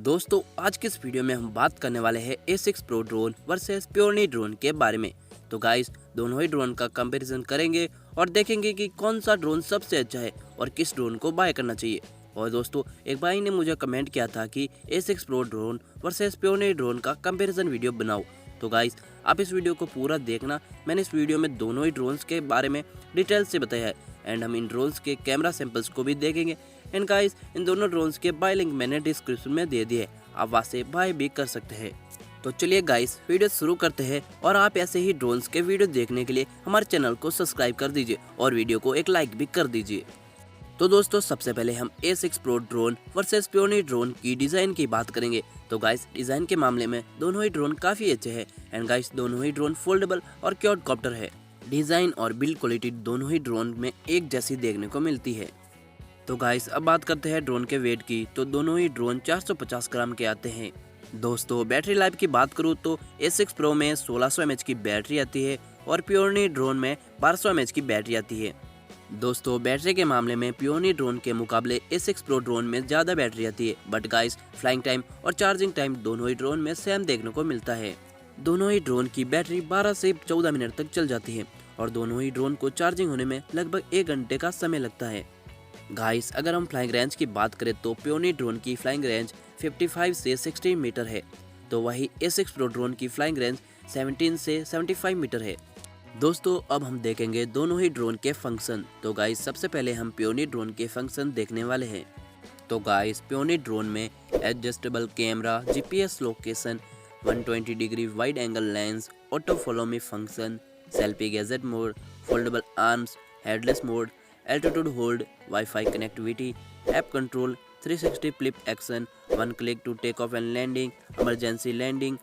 दोस्तों आज के इस वीडियो में हम बात करने वाले हैं A6 Pro ड्रोन वर्सेस प्योरनी ड्रोन के बारे में। तो गाइस दोनों ही ड्रोन का कंपैरिजन करेंगे और देखेंगे कि कौन सा ड्रोन सबसे अच्छा है और किस ड्रोन को बाय करना चाहिए। और दोस्तों एक भाई ने मुझे कमेंट किया था कि A6 Pro ड्रोन वर्सेस प्योरनी ड्रोन का कंपैरिजन वीडियो बनाओ। तो गाइस आप इस वीडियो को पूरा देखना। मैंने इस वीडियो में दोनों ही ड्रोन्स के बारे में डिटेल से बताया है एंड हम इन ड्रोन्स के कैमरा सैंपल्स को भी देखेंगे। एंड गाइस इन दोनों ड्रोन्स के बाय लिंक मैंने डिस्क्रिप्शन में दे दिए, आप वहां से बाय भी कर सकते हैं। तो चलिए गाइस वीडियो शुरू करते हैं और आप ऐसे ही ड्रोन्स के वीडियो देखने के लिए हमारे चैनल को सब्सक्राइब कर दीजिए और वीडियो को एक लाइक भी कर दीजिए। तो दोस्तों सबसे पहले हम A6 Pro ड्रोन वर्सेस प्योरनी ड्रोन की डिज़ाइन की बात करेंगे। तो गाइस डिज़ाइन के मामले में दोनों ही ड्रोन काफ़ी अच्छे हैं एंड गाइस दोनों ही ड्रोन फोल्डेबल और क्वाडकॉप्टर है। डिज़ाइन और बिल्ड क्वालिटी दोनों ही ड्रोन में एक जैसी देखने को मिलती है। तो गाइस अब बात करते हैं ड्रोन के वेट की। तो दोनों ही ड्रोन 450 ग्राम के आते हैं। दोस्तों बैटरी लाइफ की बात करूँ तो A6 Pro में 1600 mAh की बैटरी आती है और प्योरनी ड्रोन में 1200 mAh की बैटरी आती है। दोस्तों बैटरी के मामले में प्योरनी ड्रोन के मुकाबले A6 Pro ड्रोन में ज़्यादा बैटरी आती है, बट गाइस फ्लाइंग टाइम और चार्जिंग टाइम दोनों ही ड्रोन में सेम देखने को मिलता है। दोनों ही ड्रोन की बैटरी 12 से 14 मिनट तक चल जाती है और दोनों ही ड्रोन को चार्जिंग होने में लगभग 1 घंटे का समय लगता है। गाइस अगर हम फ्लाइंग रेंज की बात करें तो प्योरनी ड्रोन की फ्लाइंग रेंज 55 से 16 मीटर है, तो वही A6 Pro ड्रोन की फ्लाइंग रेंज 17 से 75 मीटर है। दोस्तों अब हम देखेंगे दोनों ही ड्रोन के फंक्शन। तो गाइस सबसे पहले हम प्योरनी ड्रोन के फंक्शन देखने वाले हैं। तो गाइस प्योरनी ड्रोन में adjustable camera, GPS location, 120 degree wide angle lens, auto follow me function, selfie gadget mode, foldable arms, headless mode, altitude hold, wifi connectivity, app control, 360 flip action, 1 click to take off and landing, emergency landing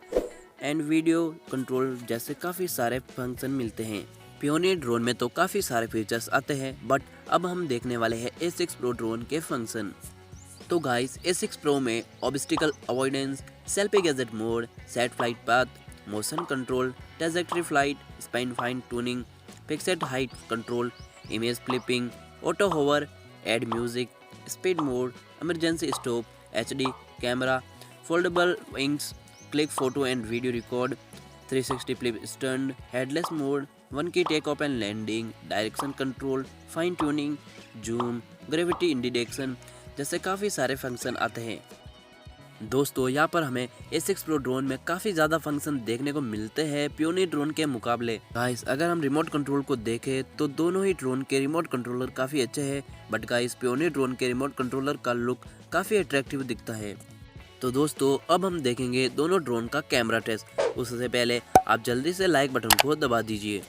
and video control जैसे काफ़ी सारे function मिलते हैं। प्योरनी drone में तो काफ़ी सारे features आते हैं, बट अब हम देखने वाले हैं A6 Pro ड्रोन के फंक्शन। तो गाइस A6 Pro में obstacle avoidance, selfie gadget mode, set flight path, motion control, trajectory flight, spine fine tuning, fixed height control, image flipping, auto hover, add music, speed mode, emergency stop, HD camera, foldable wings, click photo and video record, 360 flip stunt, headless mode, 1 key take off and landing, direction control, fine tuning, zoom, gravity indication जैसे काफ़ी सारे function आते हैं। दोस्तों यहाँ पर हमें A6 Pro drone में काफ़ी ज़्यादा फंक्शन देखने को मिलते हैं प्योरनी ड्रोन के मुकाबले। गाइस अगर हम रिमोट कंट्रोल को देखें तो दोनों ही ड्रोन के रिमोट कंट्रोलर काफ़ी अच्छे हैं, बट गाइस प्योरनी ड्रोन के रिमोट कंट्रोलर का लुक काफ़ी अट्रैक्टिव दिखता है। तो दोस्तों अब हम देखेंगे दोनों ड्रोन का कैमरा टेस्ट। उससे पहले आप जल्दी से लाइक बटन को दबा दीजिए।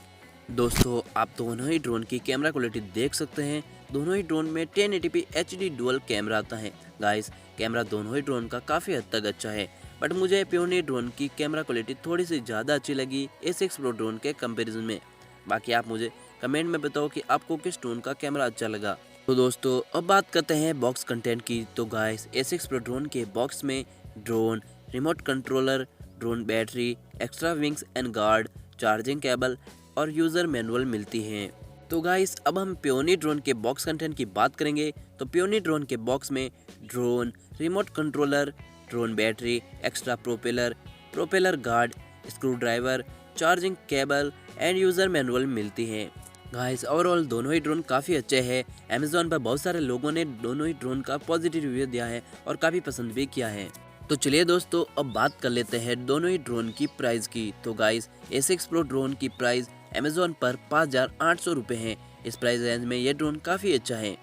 दोस्तों आप दोनों ही ड्रोन की कैमरा क्वालिटी देख सकते हैं। दोनों ही ड्रोन में 1080p HD डुअल कैमरा आता है। गाइस कैमरा दोनों ही ड्रोन का काफ़ी हद तक अच्छा है, बट मुझे प्योरनी ड्रोन की कैमरा क्वालिटी थोड़ी सी ज़्यादा अच्छी लगी A6 Pro ड्रोन के कंपैरिजन में। बाकी आप मुझे कमेंट में बताओ कि आपको किस ड्रोन का कैमरा अच्छा लगा। तो दोस्तों अब बात करते हैं बॉक्स कंटेंट की। तो गाइस A6 Pro ड्रोन के बॉक्स में drone, remote controller, drone battery, extra wings and guard, charging cable और यूज़र मैनुअल मिलती हैं। तो गाइस अब हम प्योरनी ड्रोन के बॉक्स कंटेंट की बात करेंगे। तो प्योरनी ड्रोन के बॉक्स में drone, remote controller, drone battery, extra propeller guard, screw driver, charging cable end user manual मिलती हैं। गाइस ओवरऑल दोनों ही ड्रोन काफ़ी अच्छे हैं। अमेज़ॉन पर बहुत सारे लोगों ने दोनों ही ड्रोन का पॉजिटिव रिव्यू दिया है और काफ़ी पसंद भी किया है। तो चलिए दोस्तों अब बात कर लेते हैं दोनों ही ड्रोन की प्राइस की। तो गाइस A6 Pro ड्रोन की प्राइस अमेज़ॉन पर 5,800 रुपये है। इस प्राइस रेंज में ये ड्रोन काफ़ी अच्छा है।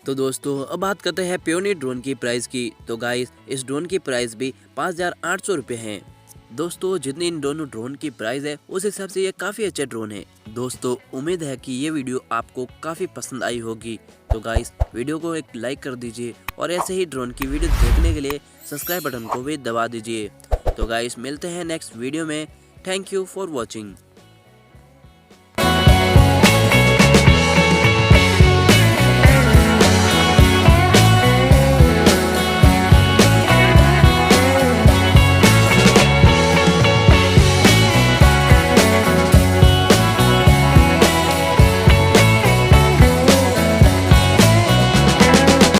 तो दोस्तों अब बात करते हैं प्योरनी ड्रोन की प्राइस की। तो गाइस इस ड्रोन की प्राइस भी 5,800 रुपये है। दोस्तों जितनी इन दोनों ड्रोन की प्राइस है उस हिसाब से ये काफ़ी अच्छे ड्रोन है। दोस्तों उम्मीद है कि ये वीडियो आपको काफ़ी पसंद आई होगी। तो गाइस वीडियो को एक लाइक कर दीजिए और ऐसे ही ड्रोन की वीडियो देखने के लिए सब्सक्राइब बटन को भी दबा दीजिए। तो गाइस मिलते हैं नेक्स्ट वीडियो में। Thank you for watching.